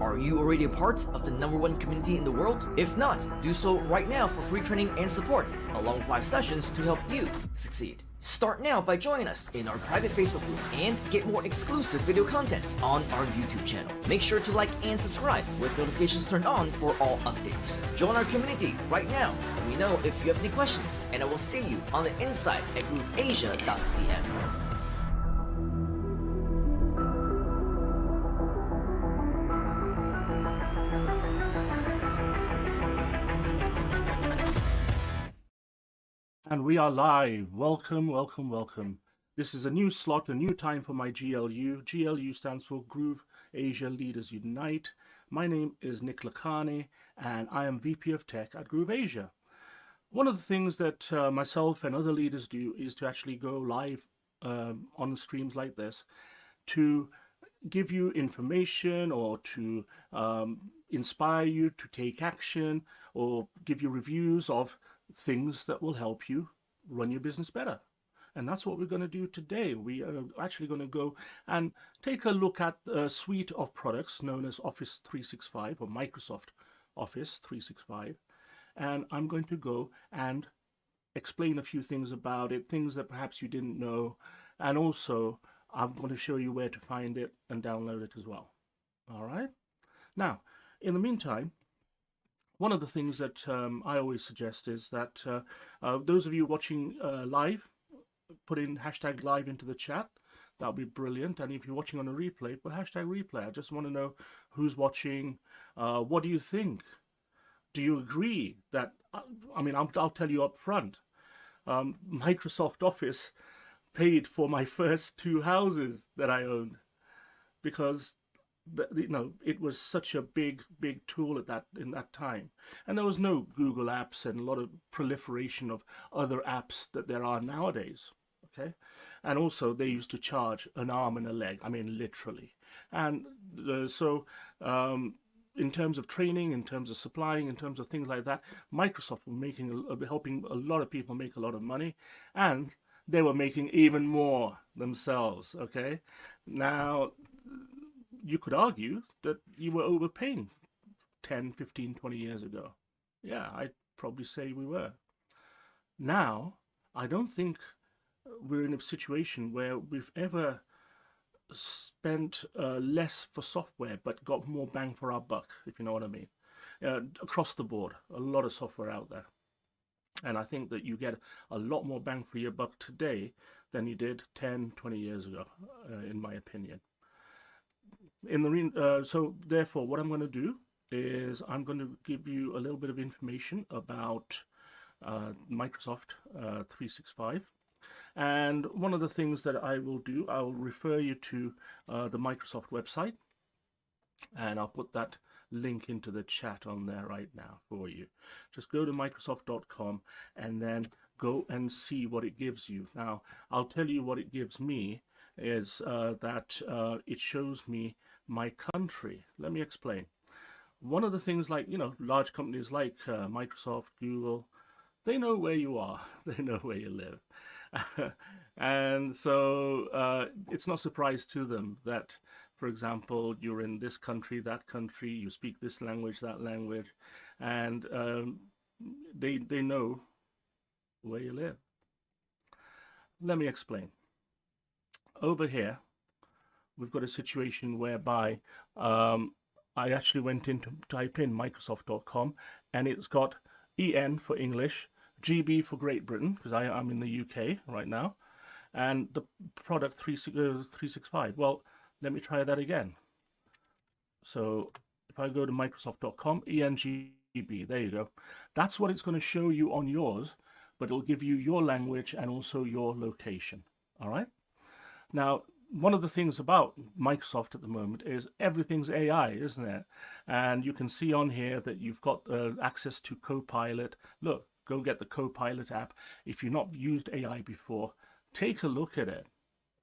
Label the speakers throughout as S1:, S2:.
S1: Are you already a part of the #1 community in the world? If not, do so right now for free training and support, along with 5 sessions to help you succeed. Start now by joining us in our private Facebook group and get more exclusive video content on our YouTube channel. Make sure to like and subscribe with notifications turned on for all updates. Join our community right now. Let me know if you have any questions, and I will see you on the inside at grooveasia.cn.
S2: And we are live. Welcome, welcome, welcome. This is a new slot, a new time for my GLU. GLU stands for Groove Asia Leaders Unite. My name is Nik Lakhani, and I am VP of Tech at Groove Asia. One of the things that myself and other leaders do is to actually go live on streams like this to give you information or to inspire you to take action or give you reviews of things that will help you run your business better. And that's what we're going to do today. We are actually going to go and take a look at a suite of products known as Office 365 or Microsoft Office 365. And I'm going to go and explain a few things about it, things that perhaps you didn't know. And also, I'm going to show you where to find it and download it as well. All right. Now, in the meantime, one of the things that I always suggest is that those of you watching live, put in hashtag live into the chat. That'll be brilliant. And if you're watching on a replay, put hashtag replay. I just want to know who's watching. What do you think? Do you agree that, I mean, I'll tell you up front, Microsoft Office paid for my first 2 houses that I owned because it was such a big tool in that time, and there was no Google apps and a lot of proliferation of other apps that there are nowadays. Okay, and also they used to charge an arm and a leg. I mean, literally. And so in terms of training, in terms of supplying, in terms of things like that, Microsoft were helping a lot of people make a lot of money, and they were making even more themselves. Okay, now you could argue that you were overpaying 10, 15, 20 years ago. Yeah, I'd probably say we were. Now, I don't think we're in a situation where we've ever spent less for software but got more bang for our buck, if you know what I mean. Across the board, a lot of software out there. And I think that you get a lot more bang for your buck today than you did 10, 20 years ago, in my opinion. So therefore, what I'm going to do is I'm going to give you a little bit of information about Microsoft 365. And one of the things that I will do, I'll refer you to the Microsoft website, and I'll put that link into the chat on there right now for you. Just go to Microsoft.com and then go and see what it gives you. Now, I'll tell you what it gives me is that it shows me my country. Let me explain. One of the things, like, large companies like Microsoft, Google, they know where you are. They know where you live. And so it's no surprise to them that, for example, you're in this country, that country, you speak this language, that language, and they know where you live. Let me explain. Over here, we've got a situation whereby I actually went in to type in Microsoft.com, and it's got EN for English, GB for Great Britain, because I'm in the UK right now, and the product 365. Well, let me try that again. So if I go to Microsoft.com, ENGB, there you go. That's what it's going to show you on yours, but it'll give you your language and also your location. All right? Now, one of the things about Microsoft at the moment is everything's AI, isn't it? And you can see on here that you've got access to Copilot. Look, go get the Copilot app. If you've not used AI before, take a look at it.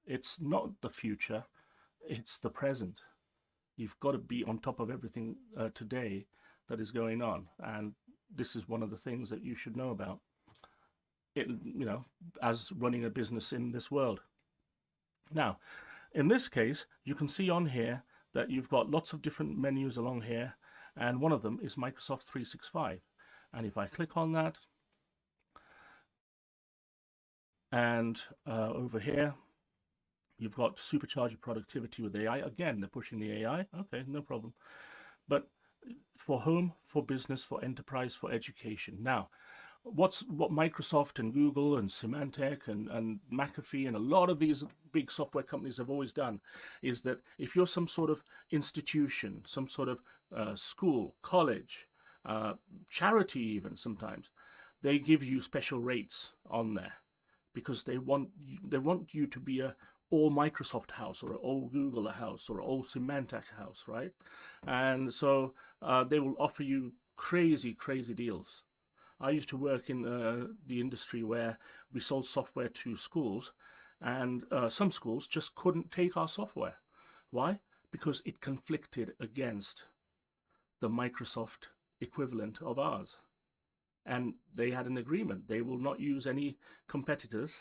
S2: It's not the future, it's the present. You've got to be on top of everything today that is going on. And this is one of the things that you should know about, as running a business in this world. Now, in this case, you can see on here that you've got lots of different menus along here, and one of them is Microsoft 365. And if I click on that, and over here, you've got supercharge your productivity with AI. Again, they're pushing the AI. Okay, no problem. But for home, for business, for enterprise, for education. Now, what Microsoft and Google and Symantec and McAfee and a lot of these big software companies have always done is that if you're some sort of institution, some sort of school, college, charity even sometimes, they give you special rates on there because they want you to be a all Microsoft house or an all Google house or an all Symantec house, right? And so they will offer you crazy deals. I used to work in the industry where we sold software to schools, and some schools just couldn't take our software. Why? Because it conflicted against the Microsoft equivalent of ours. And they had an agreement. They will not use any competitors.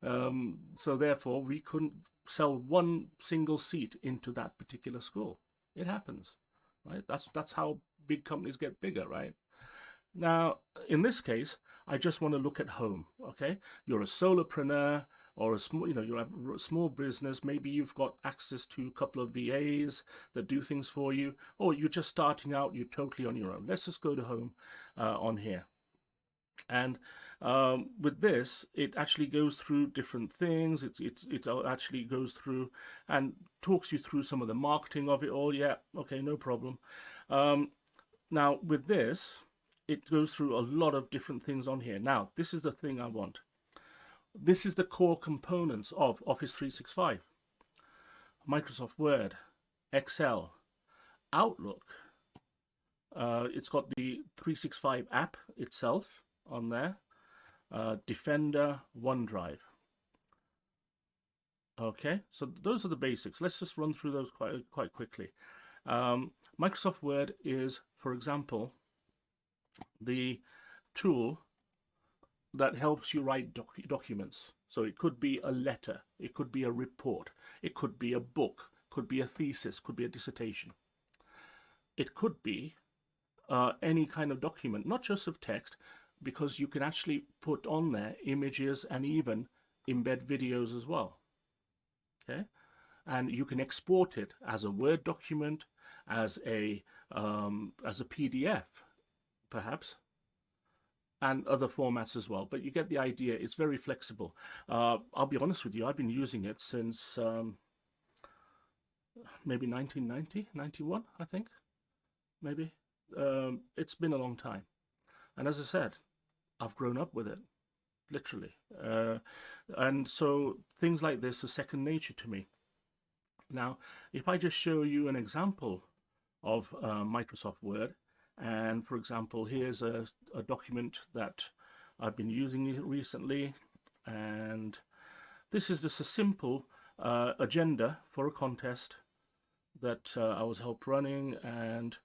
S2: So therefore, we couldn't sell one single seat into that particular school. It happens, right? That's how big companies get bigger, right? Now, in this case, I just want to look at home, okay? You're a solopreneur or a small, you have a small business. Maybe you've got access to a couple of VAs that do things for you, or you're just starting out, you're totally on your own. Let's just go to home on here. And with this, it actually goes through different things. It actually goes through and talks you through some of the marketing of it all. Yeah, okay, no problem. Now, with this, it goes through a lot of different things on here. Now, this is the thing I want. This is the core components of Office 365. Microsoft Word, Excel, Outlook. It's got the 365 app itself on there. Defender, OneDrive. Okay, so those are the basics. Let's just run through those quite quickly. Microsoft Word is, for example, the tool that helps you write documents. So it could be a letter, it could be a report, it could be a book, could be a thesis, could be a dissertation. It could be any kind of document, not just of text, because you can actually put on there images and even embed videos as well. Okay, and you can export it as a Word document, as a PDF, perhaps, and other formats as well. But you get the idea. It's very flexible. I'll be honest with you. I've been using it since maybe 1990, 91, I think, maybe. It's been a long time. And as I said, I've grown up with it, literally. And so things like this are second nature to me. Now, if I just show you an example of Microsoft Word, and for example, here's a document that I've been using recently, and this is just a simple agenda for a contest that I was help running, and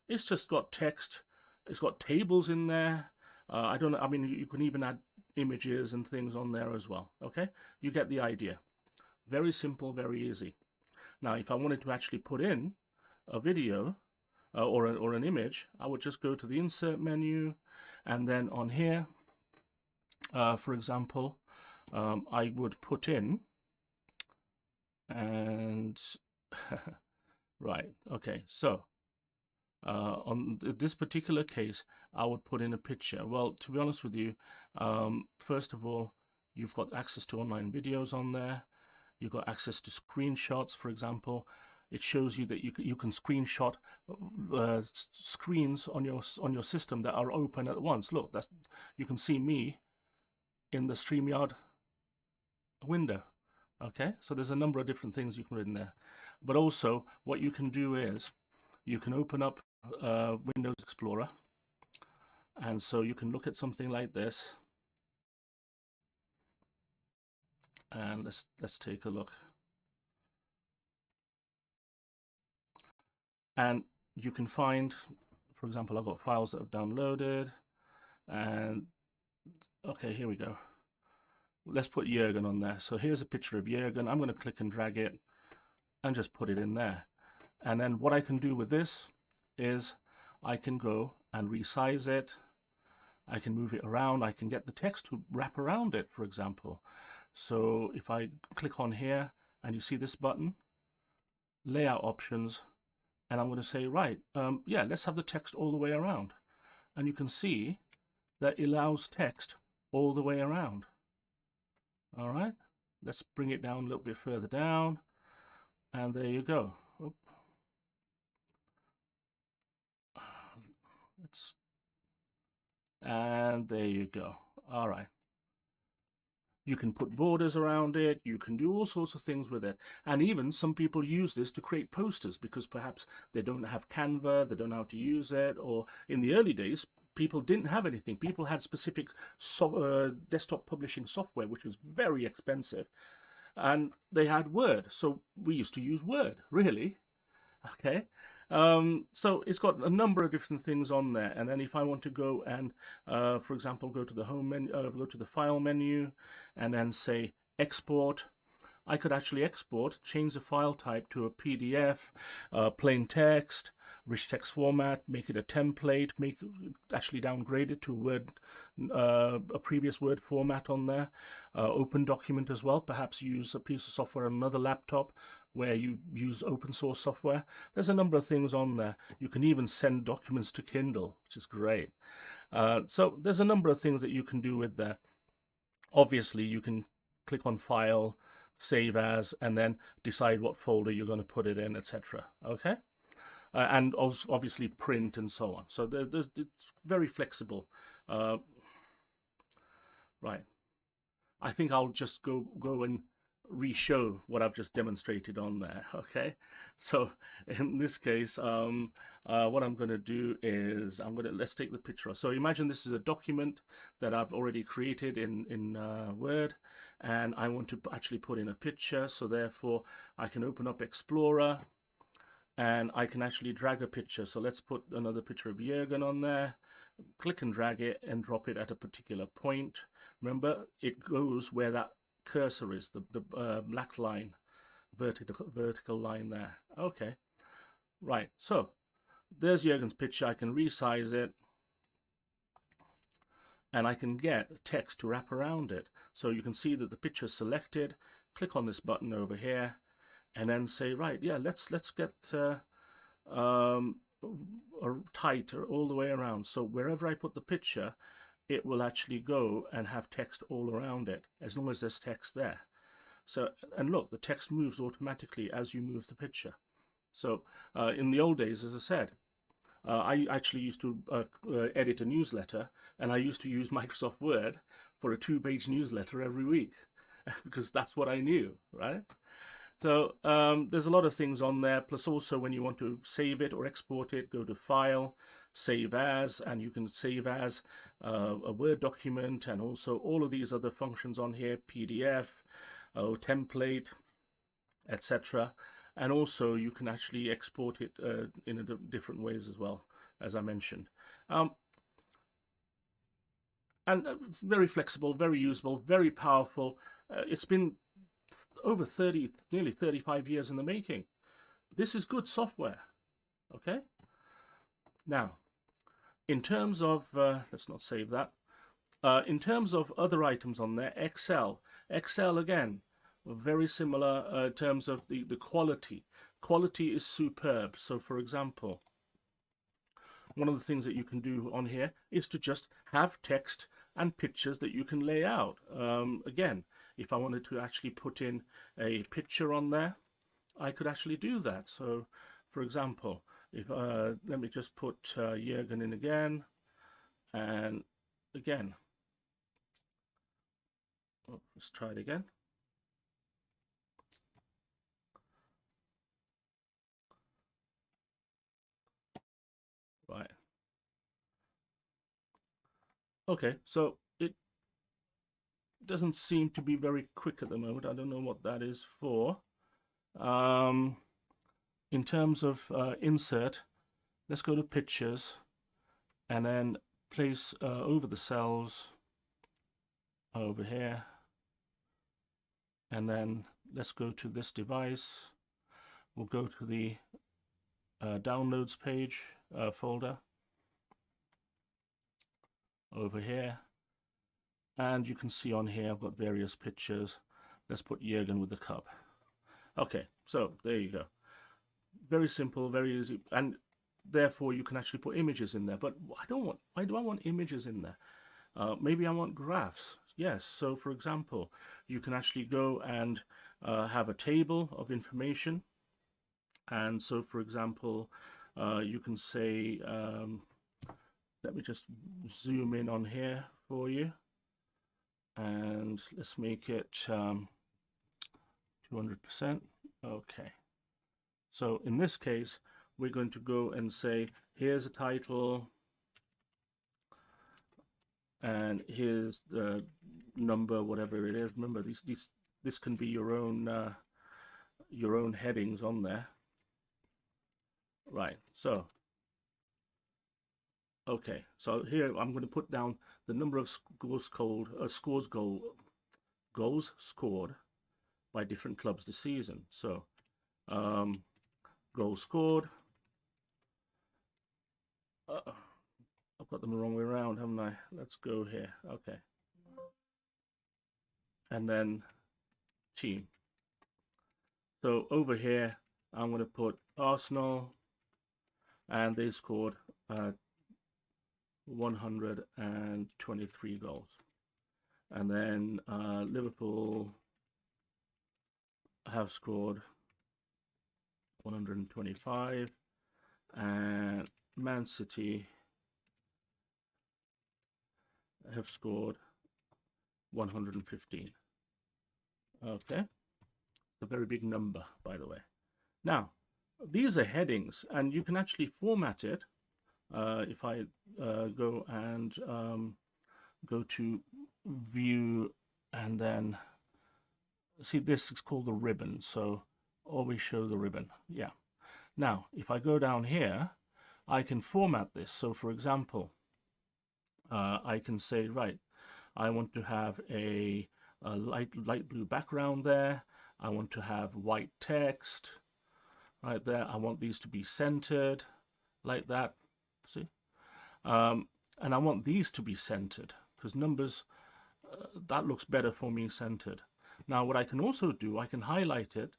S2: it's just got text, it's got tables in there. I mean, you can even add images and things on there as well. Okay, you get the idea. Very simple, very easy. Now, if I wanted to actually put in a video or an image, I would just go to the insert menu, and then on here, for example, I would put in, and right, okay, so on this particular case, I would put in a picture. Well, to be honest with you, first of all, you've got access to online videos on there. You've got access to screenshots, for example. It shows you that you can screenshot screens on your system that are open at once. Look, you can see me in the StreamYard window. Okay, so there's a number of different things you can put in there. But also, what you can do is you can open up Windows Explorer, and so you can look at something like this. And let's take a look. And you can find, for example, I've got files that I've downloaded, and okay, here we go. Let's put Jürgen on there. So here's a picture of Jürgen. I'm going to click and drag it, and just put it in there. And then what I can do with this is I can go and resize it. I can move it around. I can get the text to wrap around it, for example. So if I click on here and you see this button, layout options, and I'm going to say, right, yeah, let's have the text all the way around. And you can see that it allows text all the way around. All right, let's bring it down a little bit further down. And there you go. Oop. And there you go. All right. You can put borders around it. You can do all sorts of things with it. And even some people use this to create posters because perhaps they don't have Canva, they don't know how to use it, or in the early days, people didn't have anything. People had specific desktop publishing software, which was very expensive. And they had Word. So we used to use Word, really. Okay. So it's got a number of different things on there. And then if I want to go and, for example, go to the home menu, go to the file menu, and then say export, I could actually export, change the file type to a PDF, plain text, rich text format, make it a template, actually downgrade it to Word, a previous Word format on there, open document as well, perhaps use a piece of software on another laptop where you use open source software. There's a number of things on there. You can even send documents to Kindle, which is great. So there's a number of things that you can do with that. Obviously, you can click on File, Save As, and then decide what folder you're going to put it in, etc. Okay? And also obviously print and so on. So it's very flexible. Right. I think I'll just go and re-show what I've just demonstrated on there. Okay, so in this case, what I'm going to do is let's take the picture. So imagine this is a document that I've already created in Word, and I want to actually put in a picture. So therefore, I can open up Explorer, and I can actually drag a picture. So let's put another picture of Jürgen on there. Click and drag it and drop it at a particular point. Remember, it goes where that cursor is, the black line, vertical line there. Okay, right, so there's Jürgen's picture. I can resize it, and I can get text to wrap around it. So you can see that the picture is selected. Click on this button over here, and then say, right, yeah, let's get tight all the way around. So wherever I put the picture, it will actually go and have text all around it, as long as there's text there. So, and look, the text moves automatically as you move the picture. So in the old days, as I said, I actually used to edit a newsletter, and I used to use Microsoft Word for a 2-page newsletter every week because that's what I knew, right? So there's a lot of things on there. Plus also when you want to save it or export it, go to File, Save As, and you can save as a Word document, and also all of these other functions on here, PDF, template, etc. And also you can actually export it in different ways as well, as I mentioned. And very flexible, very usable, very powerful. It's been over nearly 35 years in the making. This is good software, okay? Now, in terms of, let's not save that. In terms of other items on there, Excel again, very similar in terms of the quality. Quality is superb. So for example, one of the things that you can do on here is to just have text and pictures that you can lay out. Again, if I wanted to actually put in a picture on there, I could actually do that. So for example, if let me just put Jürgen in again, and again, let's try it again. Right. Okay, so it doesn't seem to be very quick at the moment. I don't know what that is for. In terms of insert, let's go to pictures and then place over the cells over here, and then let's go to this device, we'll go to the downloads page folder over here, and you can see on here I've got various pictures. Let's put Jürgen with the cup. Okay, so there you go. Very simple, very easy, and therefore you can actually put images in there. But why do I want images in there? Maybe I want graphs. Yes, so for example, you can actually go and have a table of information. And so for example, you can say, let me just zoom in on here for you, and let's make it 200%. Okay, so in this case we're going to go and say, here's a title, and here's the number, whatever it is. Remember, this can be your own headings on there. Right, so okay, so here I'm going to put down the number of goals scored by different clubs this season. So goals scored, I've got them the wrong way around, haven't I? Let's go here. Okay, and then team. So over here I'm going to put Arsenal, and they scored 123 goals. And then Liverpool have scored 125, and Man City have scored 115. Okay, a very big number, by the way. Now, these are headings, and you can actually format it. If I go and go to view, and then see, this is called the ribbon, so always show the ribbon. Yeah. Now, if I go down here, I can format this. So for example, I can say, right, I want to have a light blue background there. I want to have white text right there. I want these to be centered like that. See? And I want these to be centered, because numbers, that looks better for me centered. Now what I can also do, I can highlight it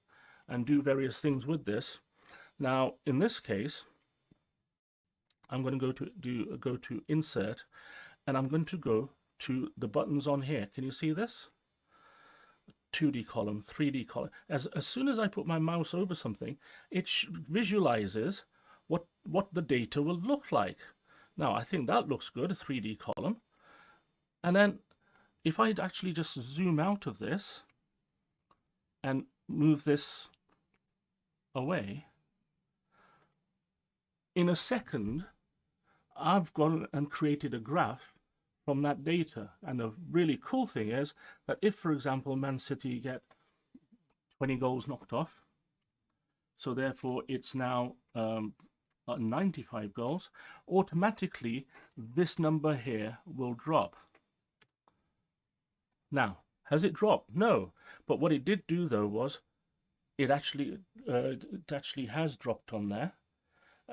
S2: and do various things with this. Now in this case, I'm going to go to insert, and I'm going to go to the buttons on here. Can you see this? 2D column, 3D column. As soon as I put my mouse over something, it visualizes what the data will look like. Now I think that looks good, a 3D column. And then if I actually just zoom out of this and move this away, in a second I've gone and created a graph from that data. And the really cool thing is that if, for example, Man City get 20 goals knocked off, so therefore it's now 95 goals, automatically this number here will drop. Now, has it dropped? No. But what it did do though was it actually has dropped on there.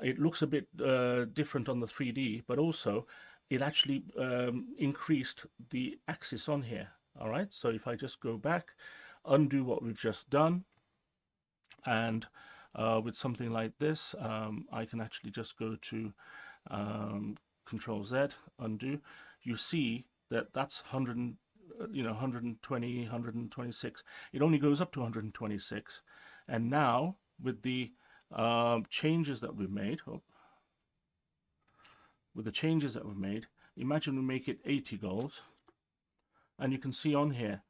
S2: It looks a bit different on the 3D, but also it actually increased the axis on here. All right, so if I just go back, undo what we've just done, and with something like this, I can actually just go to Control Z, undo. You see that that's 120, 126. It only goes up to 126, and now with the changes that we've made, imagine we make it 80 goals, and you can see on here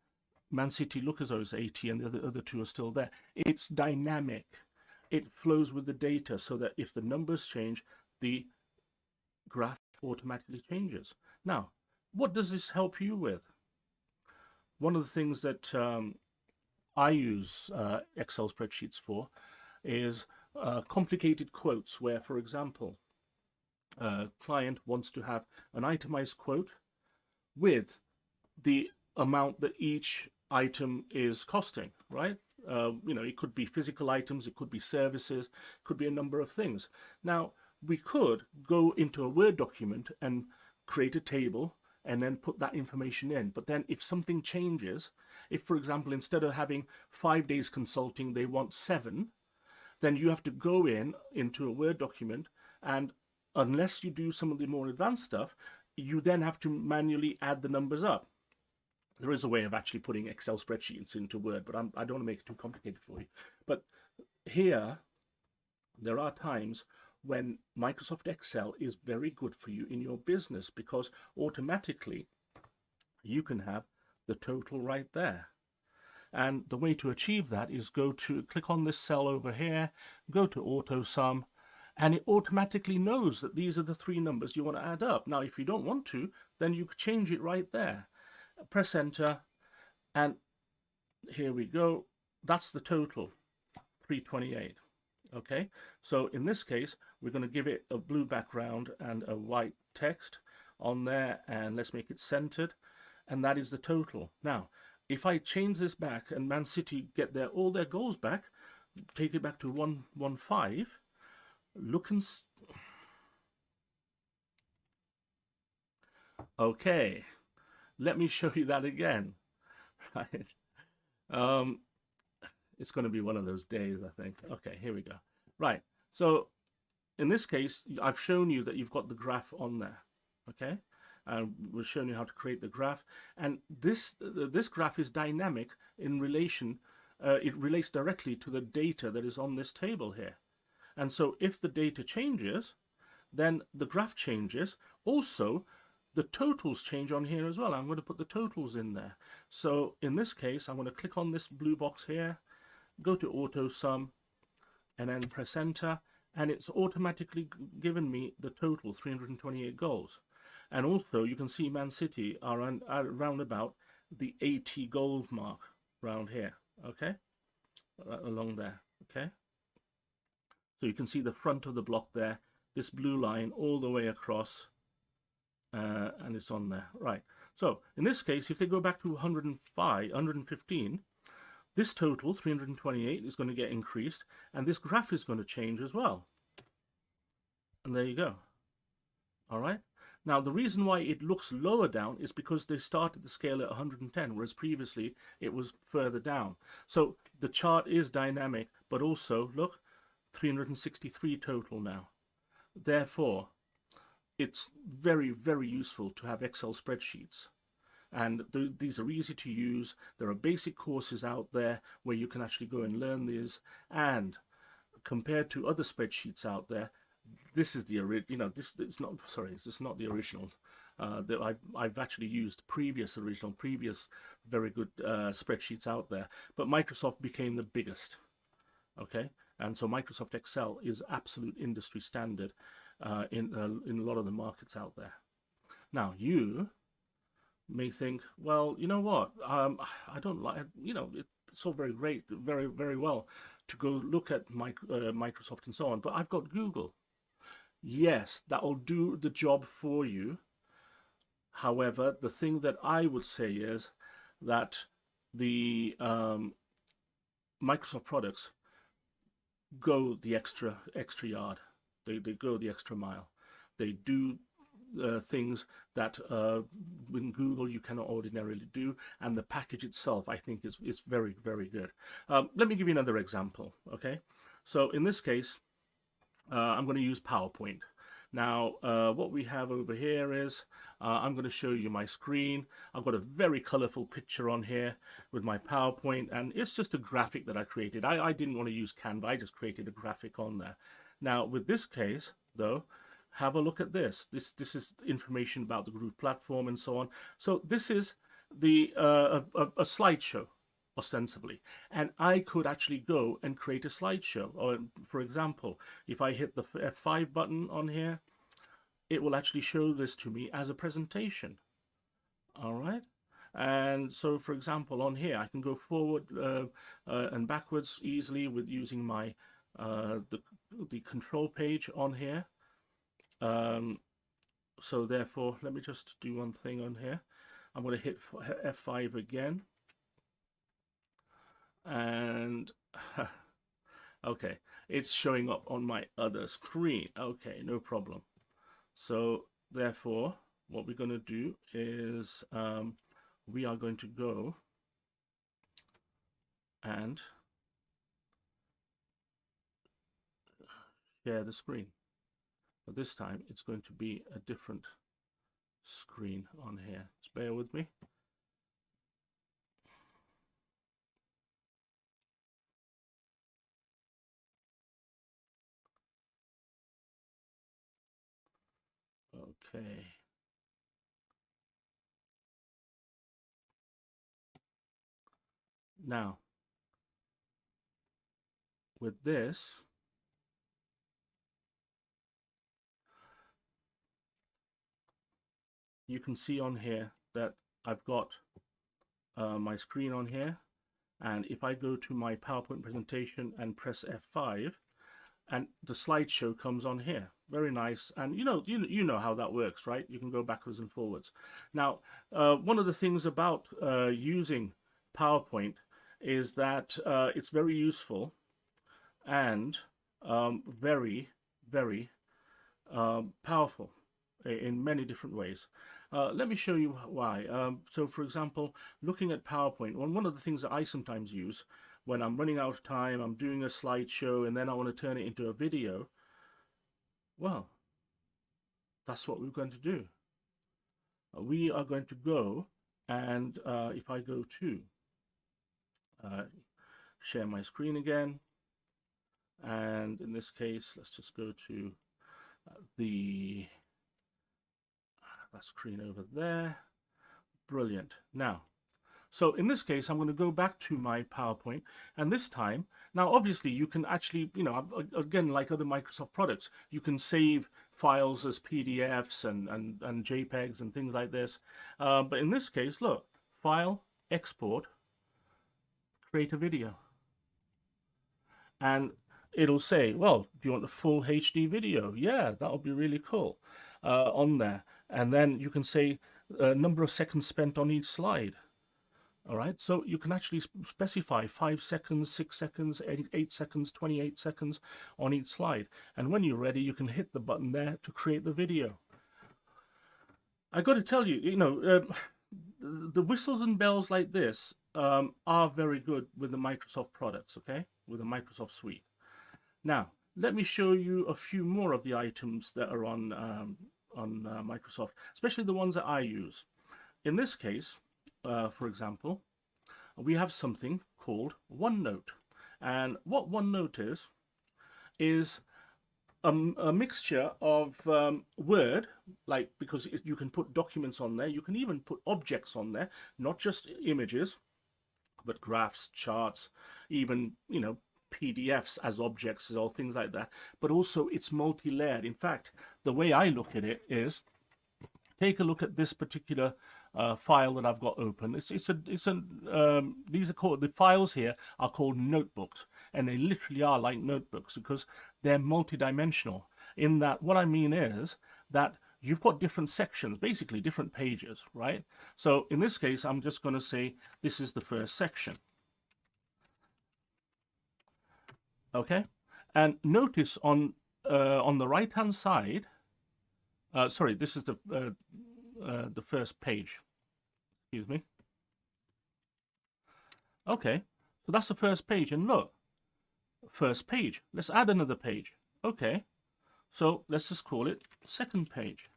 S2: Man City look as though it's 80 and the other two are still there. It's dynamic. It flows with the data, so that if the numbers change, the graph automatically changes. Now, what does this help you with? One of the things that I use Excel spreadsheets for is complicated quotes, where, for example, a client wants to have an itemized quote with the amount that each item is costing, right? You know, it could be physical items, it could be services, it could be a number of things. Now, we could go into a Word document and create a table and then put that information in. But then if something changes, if, for example, instead of having 5 days consulting, they want 7, then you have to go into a Word document, and unless you do some of the more advanced stuff, you then have to manually add the numbers up. There is a way of actually putting Excel spreadsheets into Word, but I don't want to make it too complicated for you. But here, there are times when Microsoft Excel is very good for you in your business, because automatically you can have the total right there. And the way to achieve that is click on this cell over here, go to Auto Sum, and it automatically knows that these are the 3 numbers you want to add up. Now, if you don't want to, then you could change it right there. Press enter, and here we go. That's the total, 328. Okay, so in this case, we're going to give it a blue background and a white text on there, and let's make it centered, and that is the total. Now, if I change this back and Man City get all their goals back, take it back to 115, look and okay, let me show you that again. Right, it's going to be one of those days, I think. Okay, here we go. Right, so in this case, I've shown you that you've got the graph on there. Okay, we've shown you how to create the graph, and this graph is dynamic in relation. It relates directly to the data that is on this table here, and so if the data changes, then the graph changes. Also, the totals change on here as well. I'm going to put the totals in there. So in this case, I'm going to click on this blue box here, go to Auto Sum, and then press enter, and it's automatically given me the total, 328 goals. And also you can see Man City are around about the 80 goal mark around here. Okay, along there. Okay, so you can see the front of the block there, this blue line all the way across, and it's on there. Right, so in this case, if they go back to 115, this total, 328, is going to get increased, and this graph is going to change as well. And there you go. All right. Now, the reason why it looks lower down is because they started the scale at 110, whereas previously it was further down. So the chart is dynamic, but also, look, 363 total now. Therefore, it's very, very useful to have Excel spreadsheets. And these are easy to use. There are basic courses out there where you can actually go and learn these. And compared to other spreadsheets out there, this is the original. You know, this is not. Sorry, this is not the original. That I've actually used previous very good spreadsheets out there. But Microsoft became the biggest. Okay, and so Microsoft Excel is absolute industry standard in a lot of the markets out there. Now you may think, well, you know what, I don't like, you know, it's all very great, very, very well to go look at Microsoft and so on, but I've got Google. Yes, that will do the job for you. However, the thing that I would say is that the Microsoft products go the extra yard. They go the extra mile. They do things that with Google you cannot ordinarily do, and the package itself, I think, is very, very good. Let me give you another example. Okay, so in this case, I'm going to use PowerPoint. Now, what we have over here is I'm going to show you my screen. I've got a very colorful picture on here with my PowerPoint, and it's just a graphic that I created. I didn't want to use Canva. I just created a graphic on there. Now, with this case, though, have a look at this. This is information about the group platform and so on. So this is the a slideshow, ostensibly, and I could actually go and create a slideshow. Or, for example, if I hit the F5 button on here, it will actually show this to me as a presentation. All right. And so, for example, on here, I can go forward and backwards easily with using my the control page on here. So therefore, let me just do one thing on here. I'm going to hit F5 again. and okay, it's showing up on my other screen. Okay, no problem. So therefore, what we're going to do is we are going to go and share the screen. But this time it's going to be a different screen on here. Just bear with me. Okay. Now, with this, you can see on here that I've got my screen on here. And if I go to my PowerPoint presentation and press F5, and the slideshow comes on here. Very nice. And you know how that works, right? You can go backwards and forwards. Now, one of the things about using PowerPoint is that it's very useful and very, very powerful in many different ways. Let me show you why. So, for example, looking at PowerPoint, one of the things that I sometimes use when I'm running out of time, I'm doing a slideshow, and then I want to turn it into a video, well, that's what we're going to do. We are going to go, and if I go to share my screen again, and in this case, let's just go to that screen over there. Brilliant. Now, so in this case, I'm going to go back to my PowerPoint, and this time, now obviously you can actually, again, like other Microsoft products, you can save files as PDFs and JPEGs and things like this. But in this case, look, File, Export, Create a Video. And it'll say, well, do you want the full HD video? Yeah, that'll be really cool on there. And then you can say number of seconds spent on each slide. All right, so you can actually specify 5 seconds, 6 seconds, 8 seconds, 28 seconds on each slide. And when you're ready, you can hit the button there to create the video. I got to tell you, the whistles and bells like this are very good with the Microsoft products, okay, with the Microsoft suite. Now, let me show you a few more of the items that are on Microsoft, especially the ones that I use. In this case, for example, we have something called OneNote. And what OneNote is a mixture of Word, like, because you can put documents on there, you can even put objects on there, not just images, but graphs, charts, even, PDFs as objects or things like that. But also it's multi-layered. In fact, the way I look at it is, take a look at this particular file that I've got open. These are called, the files here are called notebooks, and they literally are like notebooks because they're multi-dimensional. In that, what I mean is that you've got different sections, basically different pages, right? So in this case, I'm just going to say this is the first section. Okay, and notice on the right-hand side. Sorry, this is the first page. Excuse me. Okay, so that's the first page, and look, first page. Let's add another page. Okay, so let's just call it second page.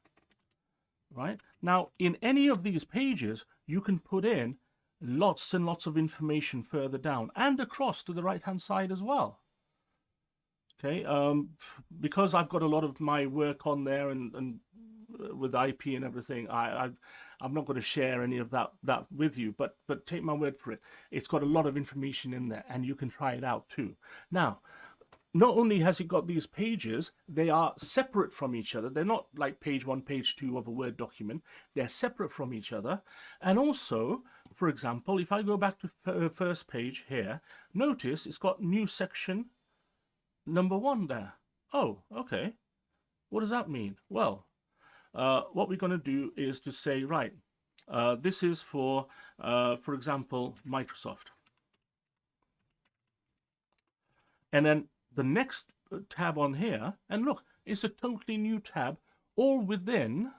S2: Right now, in any of these pages, you can put in lots and lots of information further down and across to the right-hand side as well. Okay, because I've got a lot of my work on there and with IP and everything, I'm not going to share any of that with you, but take my word for it. It's got a lot of information in there, and you can try it out too. Now, not only has it got these pages, they are separate from each other. They're not like page 1, page 2 of a Word document. They're separate from each other. And also, for example, if I go back to first page here, notice it's got new section number 1 there. Oh, okay. What does that mean? Well, what we're going to do is to say, right, this is for example, Microsoft. And then the next tab on here, and look, it's a totally new tab, all within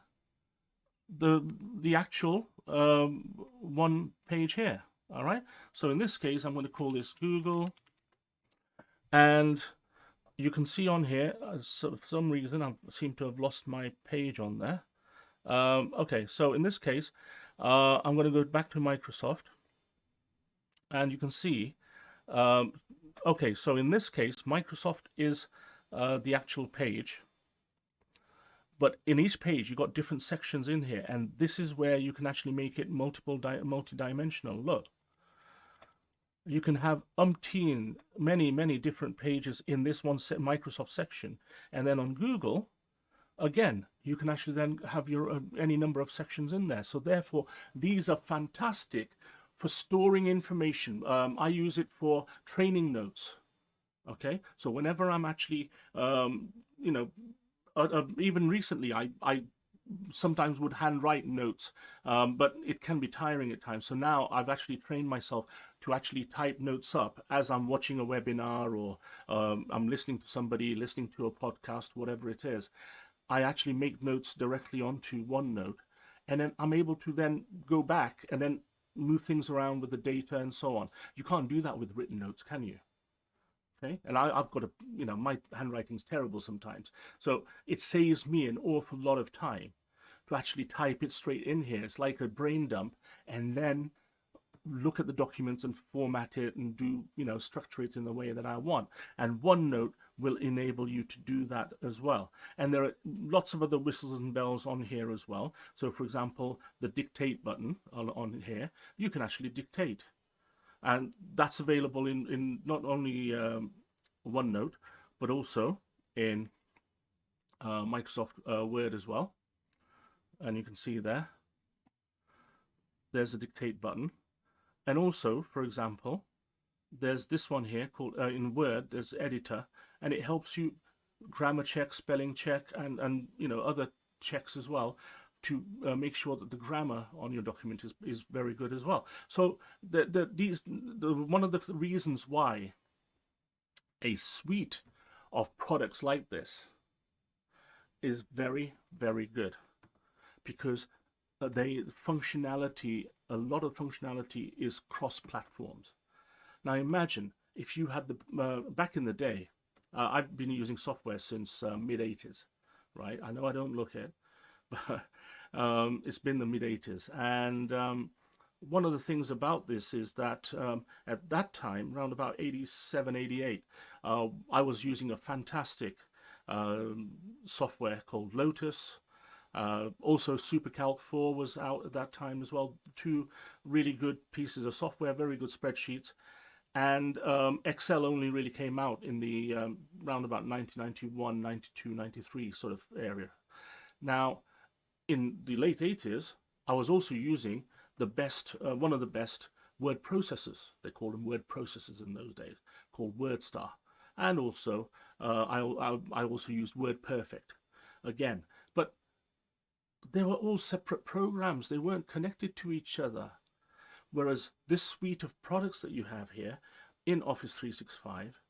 S2: the actual one page here. All right. So in this case, I'm going to call this Google, and you can see on here, so for some reason, I seem to have lost my page on there. Okay, so in this case, I'm going to go back to Microsoft, and you can see, okay, so in this case, Microsoft is the actual page, but in each page, you've got different sections in here, and this is where you can actually make it multi-dimensional. Look. You can have umpteen, many different pages in this one Microsoft section. And then on Google, again, you can actually then have your any number of sections in there. So therefore, these are fantastic for storing information. I use it for training notes. Okay, so whenever I'm actually, you know, even recently, I sometimes would handwrite notes, but it can be tiring at times. So now I've actually trained myself to actually type notes up as I'm watching a webinar, or I'm listening to somebody, listening to a podcast, whatever it is. I actually make notes directly onto OneNote, and then I'm able to then go back and then move things around with the data and so on. You can't do that with written notes, can you? Okay, and I've got my handwriting's terrible sometimes. So it saves me an awful lot of time to actually type it straight in here. It's like a brain dump, and then look at the documents and format it and do, structure it in the way that I want. And OneNote will enable you to do that as well. And there are lots of other whistles and bells on here as well. So for example, the dictate button on here, you can actually dictate. And that's available in not only OneNote, but also in Microsoft Word as well. And you can see there's a dictate button. And also, for example, there's this one here called, in Word, there's editor, and it helps you grammar check, spelling check, and other checks as well, to make sure that the grammar on your document is very good as well. So one of the reasons why a suite of products like this is very, very good, because a lot of functionality is cross-platforms. Now imagine if you had back in the day, I've been using software since mid-80s, right? I know I don't look it, but it's been the mid-80s. And one of the things about this is that at that time, around about 87, 88, I was using a fantastic software called Lotus. Also, SuperCalc 4 was out at that time as well. Two really good pieces of software, very good spreadsheets. And Excel only really came out in the round about 1991, 92, 93 sort of area. Now, in the late 80s, I was also using the best, one of the best word processors. They called them word processors in those days, called WordStar. And also, I also used WordPerfect again. But they were all separate programs. They weren't connected to each other. Whereas this suite of products that you have here in Office 365,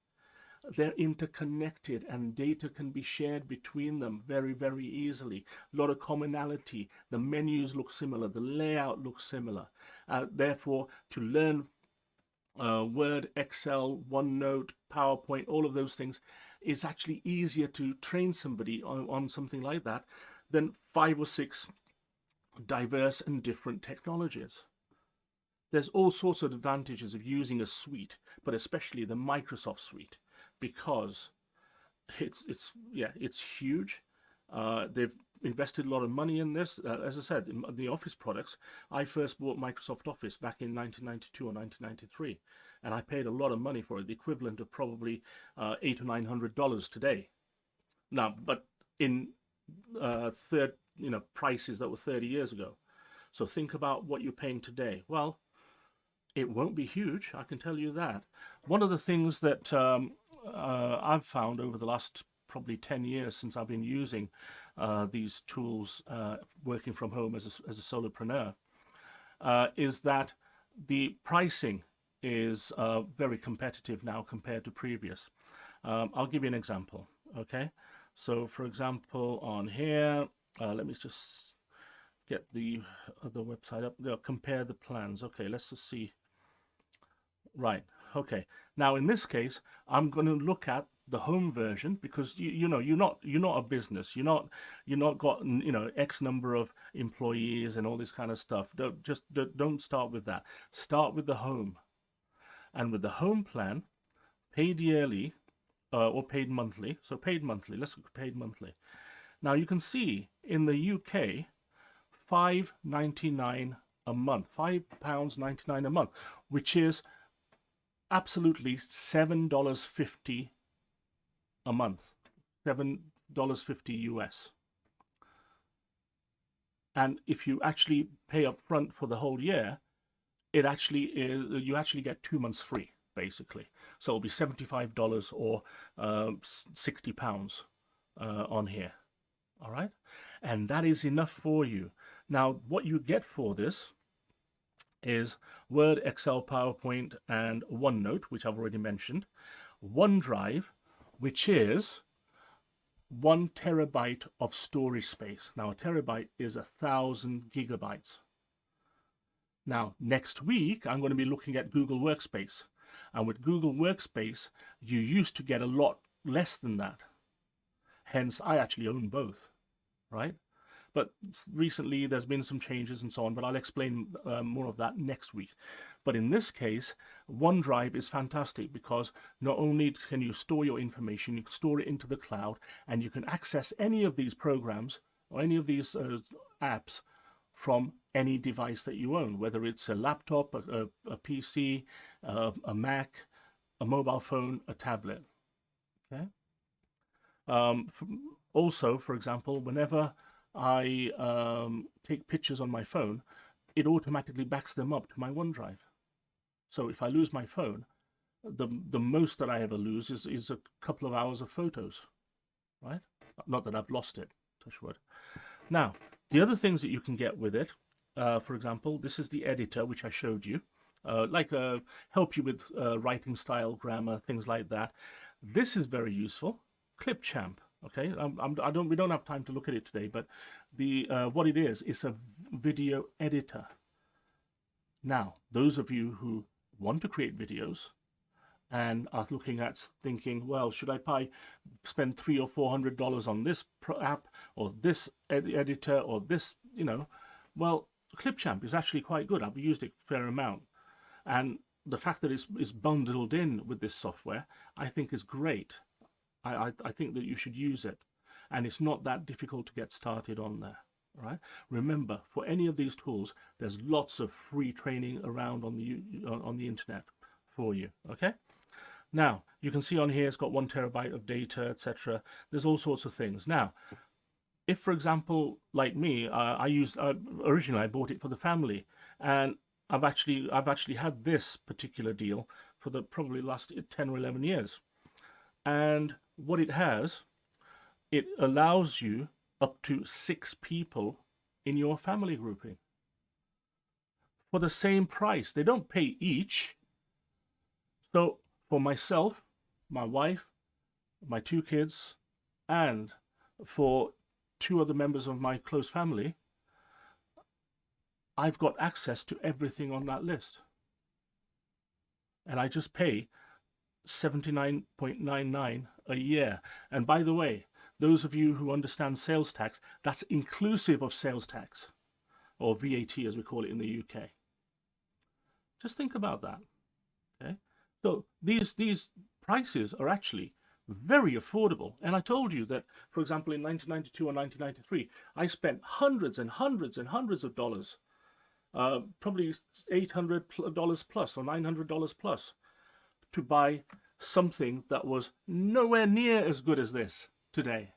S2: they're interconnected, and data can be shared between them very, very easily. A lot of commonality. The menus look similar. The layout looks similar. Therefore, to learn Word, Excel, OneNote, PowerPoint, all of those things, is actually easier to train somebody on something like that than 5 or 6 diverse and different technologies. There's all sorts of advantages of using a suite, but especially the Microsoft suite, because it's huge. They've invested a lot of money in this. As I said, in the Office products, I first bought Microsoft Office back in 1992 or 1993, and I paid a lot of money for it, the equivalent of probably $800 or $900 today. Now, but in prices that were 30 years ago. So think about what you're paying today. Well, it won't be huge, I can tell you that. One of the things that I've found over the last probably 10 years since I've been using these tools, working from home as a solopreneur, is that the pricing is very competitive now compared to previous. I'll give you an example. Okay, so for example, on here, let me just get the other website up. Compare the plans. Okay, let's just see. Right. Okay. Now in this case, I'm going to look at the home version because you know you're not a business. You're not got X number of employees and all this kind of stuff. Don't start with that. Start with the home, and with the home plan, paid yearly or paid monthly. So paid monthly. Let's look at paid monthly. Now you can see in the UK, £5.99 a month, £5.99 a month, which is absolutely $7.50 a month, $7.50 US. And if you actually pay up front for the whole year, it actually is, you actually get 2 months free, basically. So it'll be $75 or £60 on here. All right. And that is enough for you. Now, what you get for this is Word, Excel, PowerPoint, and OneNote, which I've already mentioned. OneDrive, which is 1 terabyte of storage space. Now, a terabyte is 1,000 gigabytes. Now, next week, I'm going to be looking at Google Workspace. And with Google Workspace, you used to get a lot less than that. Hence, I actually own both, right? But recently, there's been some changes and so on, but I'll explain more of that next week. But in this case, OneDrive is fantastic because not only can you store your information, you can store it into the cloud, and you can access any of these programs or any of these apps from any device that you own, whether it's a laptop, a PC, a Mac, a mobile phone, a tablet. Okay. Also, for example, whenever I take pictures on my phone, it automatically backs them up to my OneDrive. So if I lose my phone, the most that I ever lose is a couple of hours of photos, right? Not that I've lost it, touch wood. Now, the other things that you can get with it, for example, this is the editor, which I showed you, help you with writing style, grammar, things like that. This is very useful. Clipchamp. Okay, we don't have time to look at it today, but what it is a video editor. Now, those of you who want to create videos and are looking at thinking, well, should I spend $300 or $400 on this app or this editor or this, well, Clipchamp is actually quite good. I've used it a fair amount, and the fact that it's bundled in with this software, I think is great. I think that you should use it, and it's not that difficult to get started on there. Right? Remember, for any of these tools, there's lots of free training around on the internet for you. Okay. Now you can see on here it's got 1 terabyte of data, etc. There's all sorts of things. Now, if for example, like me, originally I bought it for the family, and I've actually had this particular deal for the probably last 10 or 11 years. And what it has, it allows you up to 6 people in your family grouping for the same price. They don't pay each. So for myself, my wife, my 2 kids, and for 2 other members of my close family, I've got access to everything on that list. And I just pay $79.99 a year. And by the way, those of you who understand sales tax, that's inclusive of sales tax, or VAT as we call it in the UK. Just think about that. Okay, so these prices are actually very affordable. And I told you that, for example, in 1992 or 1993, I spent hundreds and hundreds and hundreds of dollars, probably $800 plus or $900 plus, to buy something that was nowhere near as good as this today.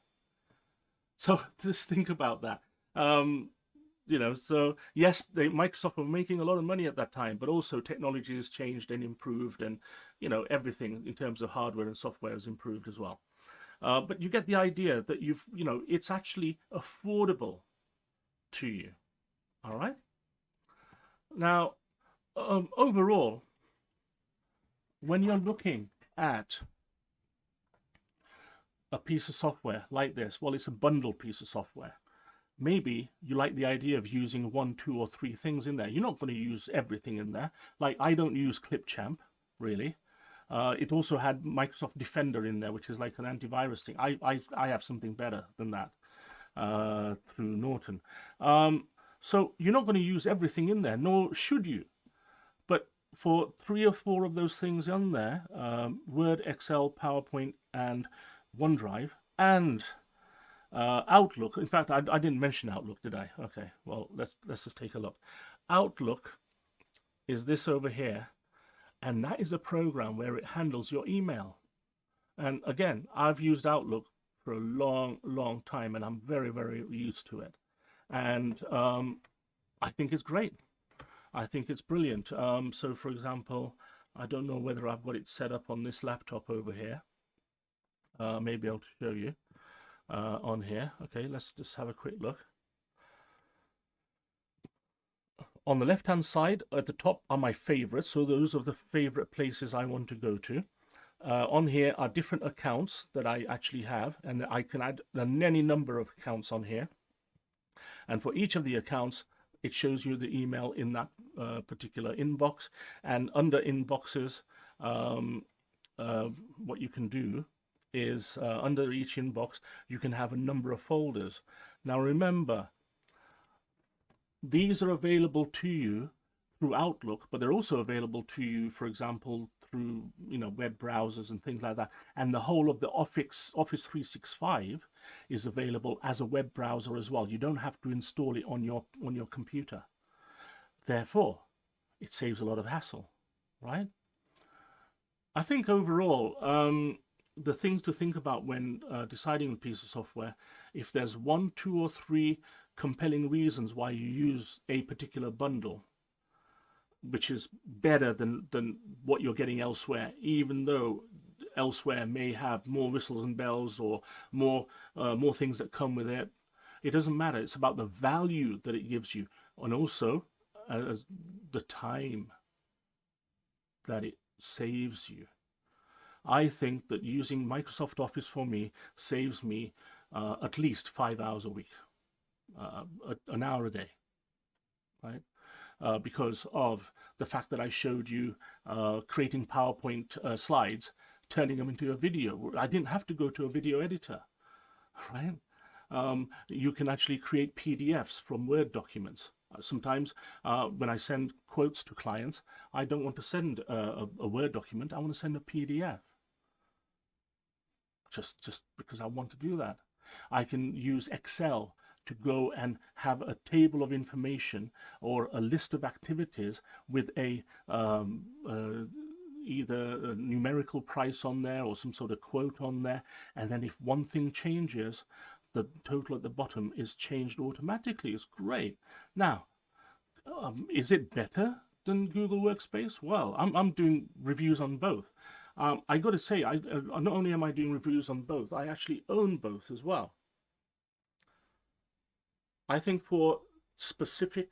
S2: So just think about that. So yes, Microsoft were making a lot of money at that time, but also technology has changed and improved, and everything in terms of hardware and software has improved as well. But you get the idea that it's actually affordable to you. All right. Now, overall, when you're looking at a piece of software like this? Well, it's a bundled piece of software. Maybe you like the idea of using 1, 2, or 3 things in there. You're not going to use everything in there. Like, I don't use Clipchamp, really. It also had Microsoft Defender in there, which is like an antivirus thing. I have something better than that through Norton. So you're not going to use everything in there, nor should you. But for 3 or 4 of those things on there, Word, Excel, PowerPoint, and OneDrive, and Outlook. In fact, I didn't mention Outlook, did I? Okay, well, let's just take a look. Outlook is this over here, and that is a program where it handles your email. And again, I've used Outlook for a long time, and I'm very used to it. And I think it's great. I think it's brilliant. So, for example, I don't know whether I've got it set up on this laptop over here. Maybe I'll show you on here. Okay, let's just have a quick look. On the left-hand side, at the top are my favorites. So those are the favorite places I want to go to. On here are different accounts that I actually have, and I can add any number of accounts on here. And for each of the accounts, it shows you the email in that particular inbox. And under inboxes, what you can do is under each inbox, you can have a number of folders. Now remember, these are available to you through Outlook, but they're also available to you, for example, through web browsers and things like that. And the whole of the Office 365 is available as a web browser as well. You don't have to install it on your computer. Therefore, it saves a lot of hassle, right? I think overall, the things to think about when deciding a piece of software, if there's 1, 2, or 3 compelling reasons why you use a particular bundle, which is better than what you're getting elsewhere, even though elsewhere may have more whistles and bells or more things that come with it. It doesn't matter. It's about the value that it gives you, and also the time that it saves you. I think that using Microsoft Office for me saves me at least 5 hours a week, an hour a day, right? Because of the fact that I showed you creating PowerPoint slides, turning them into a video. I didn't have to go to a video editor, right? You can actually create PDFs from Word documents. Sometimes when I send quotes to clients, I don't want to send a Word document, I want to send a PDF. Just because I want to do that. I can use Excel to go and have a table of information or a list of activities with a either a numerical price on there or some sort of quote on there, and then if one thing changes, the total at the bottom is changed automatically. It's great. Now, is it better than Google Workspace? Well, I'm doing reviews on both. I got to say, not only am I doing reviews on both, I actually own both as well. I think for specific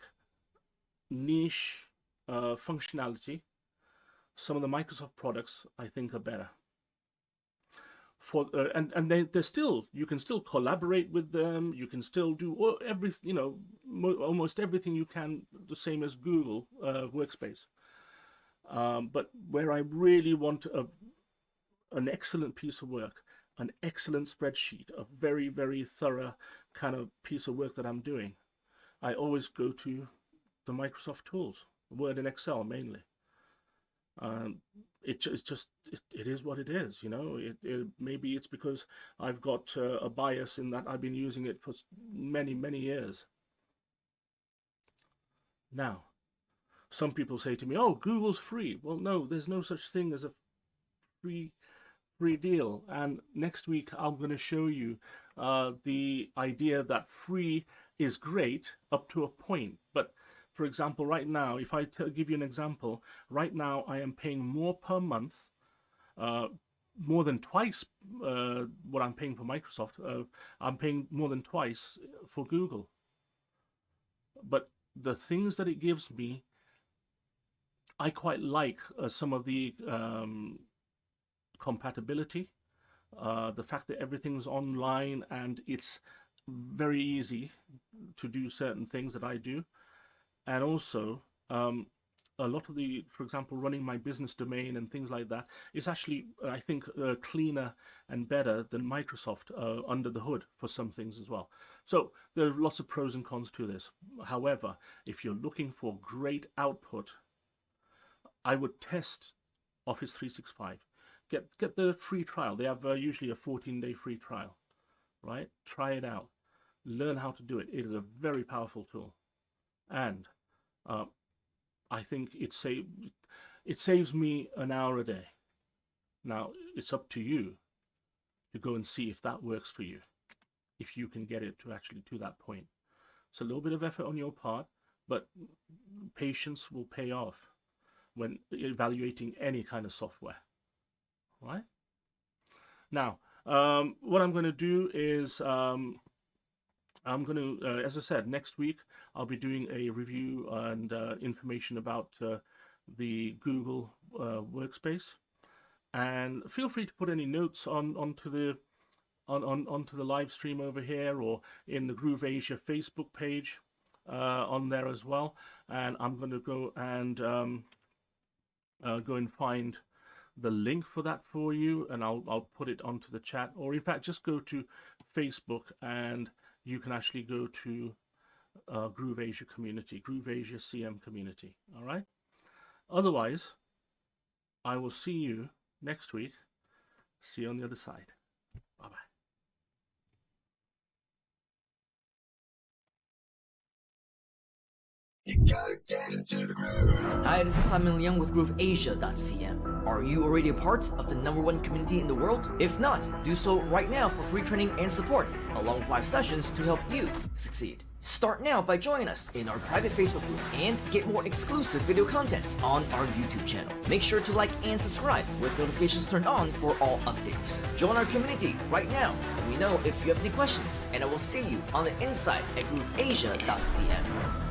S2: niche functionality, some of the Microsoft products I think are better. For and they're still, you can still collaborate with them. You can still do everything, almost everything you can, the same as Google Workspace. But where I really want an excellent piece of work, an excellent spreadsheet, a very thorough kind of piece of work that I'm doing, I always go to the Microsoft tools, Word and Excel mainly. It is what it is, maybe it's because I've got a bias in that I've been using it for many years. Now, some people say to me, oh, Google's free. Well, no, there's no such thing as a free deal. And next week I'm going to show you the idea that free is great up to a point. But for example, right now, if I give you an example, right now I am paying more per month, more than twice what I'm paying for Microsoft. I'm paying more than twice for Google. But the things that it gives me, I quite like some of the compatibility the fact that everything's online and it's very easy to do certain things that I do, and also a lot of the, for example, running my business domain and things like that is actually, I think, cleaner and better than Microsoft under the hood for some things as well. So there are lots of pros and cons to this. However, if you're looking for great output, I would test Office 365. Get the free trial. They have usually a 14-day free trial, right? Try it out. Learn how to do it. It is a very powerful tool. And I think it saves me an hour a day. Now, it's up to you to go and see if that works for you, if you can get it to actually to that point. It's a little bit of effort on your part, but patience will pay off when evaluating any kind of software, right? Now, what I'm going to do is I'm going to, as I said, next week I'll be doing a review and information about the Google workspace. And feel free to put any notes onto the live stream over here, or in the Groove Asia Facebook page on there as well. And I'm going to go and find the link for that for you, and I'll put it onto the chat. Or in fact, just go to Facebook and you can actually go to Groove Asia community, Groove Asia CM community. All right. Otherwise, I will see you next week. See you on the other side. Bye bye.
S3: You gotta get into the groove.
S1: Hi, this is Simon Liang with GrooveAsia.cm. Are you already a part of the #1 community in the world? If not, do so right now for free training and support, along with 5 sessions to help you succeed. Start now by joining us in our private Facebook group and get more exclusive video content on our YouTube channel. Make sure to like and subscribe with notifications turned on for all updates. Join our community right now. Let me know if you have any questions, and I will see you on the inside at GrooveAsia.cm.